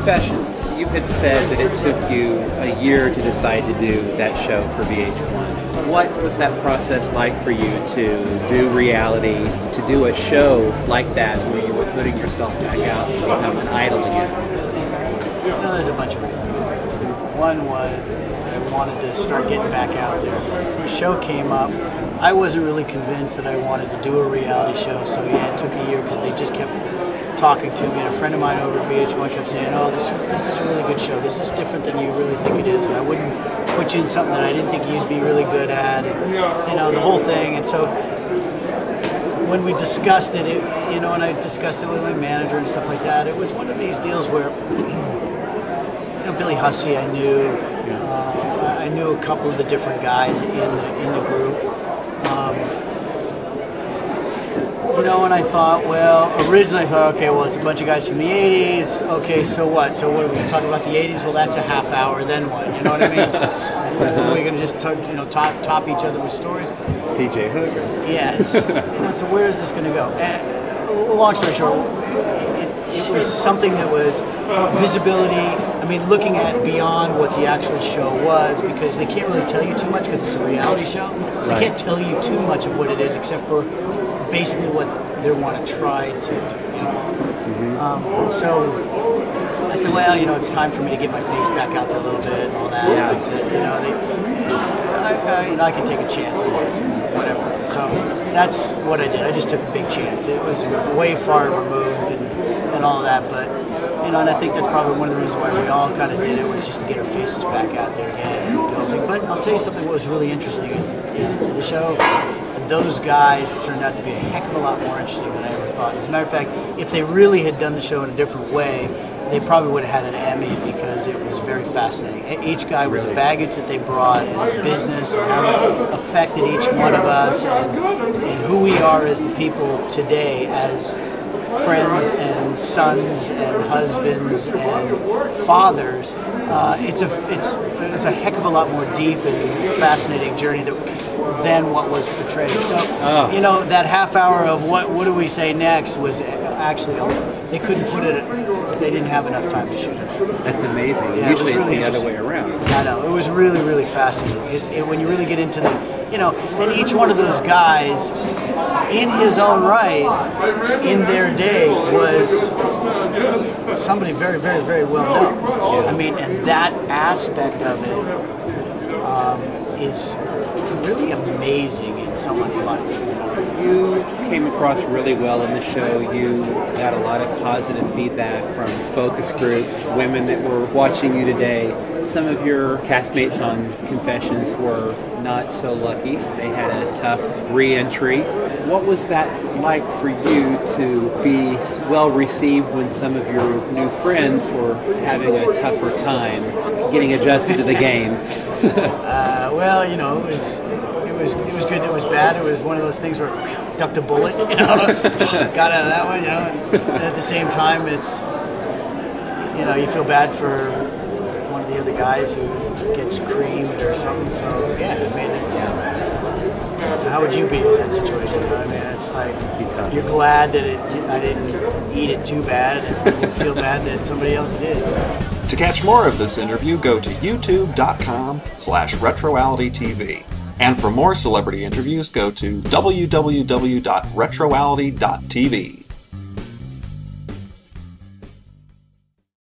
Confessions. You had said that it took you a year to decide to do that show for VH1. What was that process like for you to do reality, to do a show like that where you were putting yourself back out to become an idol again? No, there's a bunch of reasons. One was I wanted to start getting back out there. The show came up. I wasn't really convinced that I wanted to do a reality show, so yeah, it took a year because they just kept talking to me, and a friend of mine over at VH1 kept saying, oh, this is a really good show. This is different than you really think it is, and I wouldn't put you in something that I didn't think you'd be really good at, and, you know, the whole thing. And so when we discussed it, you know, and I discussed it with my manager and stuff like that, it was one of these deals where, you know, Billy Hussey I knew, I knew a couple of the different guys in the group. You know, and I thought, well, originally I thought, okay, well, it's a bunch of guys from the 80s. Okay, so what? So what are we going to talk about the 80s? Well, that's a half hour. Then what? You know what I mean? Are we going to just top each other with stories? TJ Hooker. Yes. So where is this going to go? Long story short, it was something that was visibility. I mean, looking at beyond what the actual show was, because they can't really tell you too much because it's a reality show. So they can't tell you too much of what it is except for basically what they want to try to do, you know. So I said, well, you know, it's time for me to get my face back out there a little bit and all that. Yeah. And I said, you know, I can take a chance on this, and whatever. So that's what I did. I just took a big chance. It was way far removed and all that, but you know, and I think that's probably one of the reasons why we all kind of did it, was just to get our faces back out there again and do everything. But I'll tell you something. What was really interesting is the show. Those guys turned out to be a heck of a lot more interesting than I ever thought. As a matter of fact, if they really had done the show in a different way, they probably would have had an Emmy, because it was very fascinating. Each guy with the baggage that they brought, and the business, and how it affected each one of us, and who we are as the people today, as friends and sons and husbands and fathers. It's a heck of a lot more deep and fascinating journey than what was portrayed. So, you know, that half hour of what do we say next was actually, they couldn't put it, they didn't have enough time to shoot it. That's amazing. Yeah, Usually really it's the other way around. I know, it was really, really fascinating. When you really get into the, you know, and each one of those guys, in his own right, in their day, was somebody very, very, very well known. I mean, and that aspect of it is really amazing in someone's life. You came across really well in the show. You got a lot of positive feedback from focus groups, women that were watching you today. Some of your castmates on Confessions were not so lucky. They had a tough re-entry. What was that like for you to be well received when some of your new friends were having a tougher time getting adjusted to the game? Well, you know, it was good and it was bad. It was one of those things where ducked a bullet, you know, got out of that one, you know. And at the same time, it's, you know, you feel bad for one of the other guys who gets creamed or something. So yeah, I mean, it's, how would you be in that situation? You know what I mean? It's like, you're glad that I didn't eat it too bad, and you feel bad that somebody else did. To catch more of this interview, go to youtube.com/retroalitytv. And for more celebrity interviews, go to www.retroality.tv.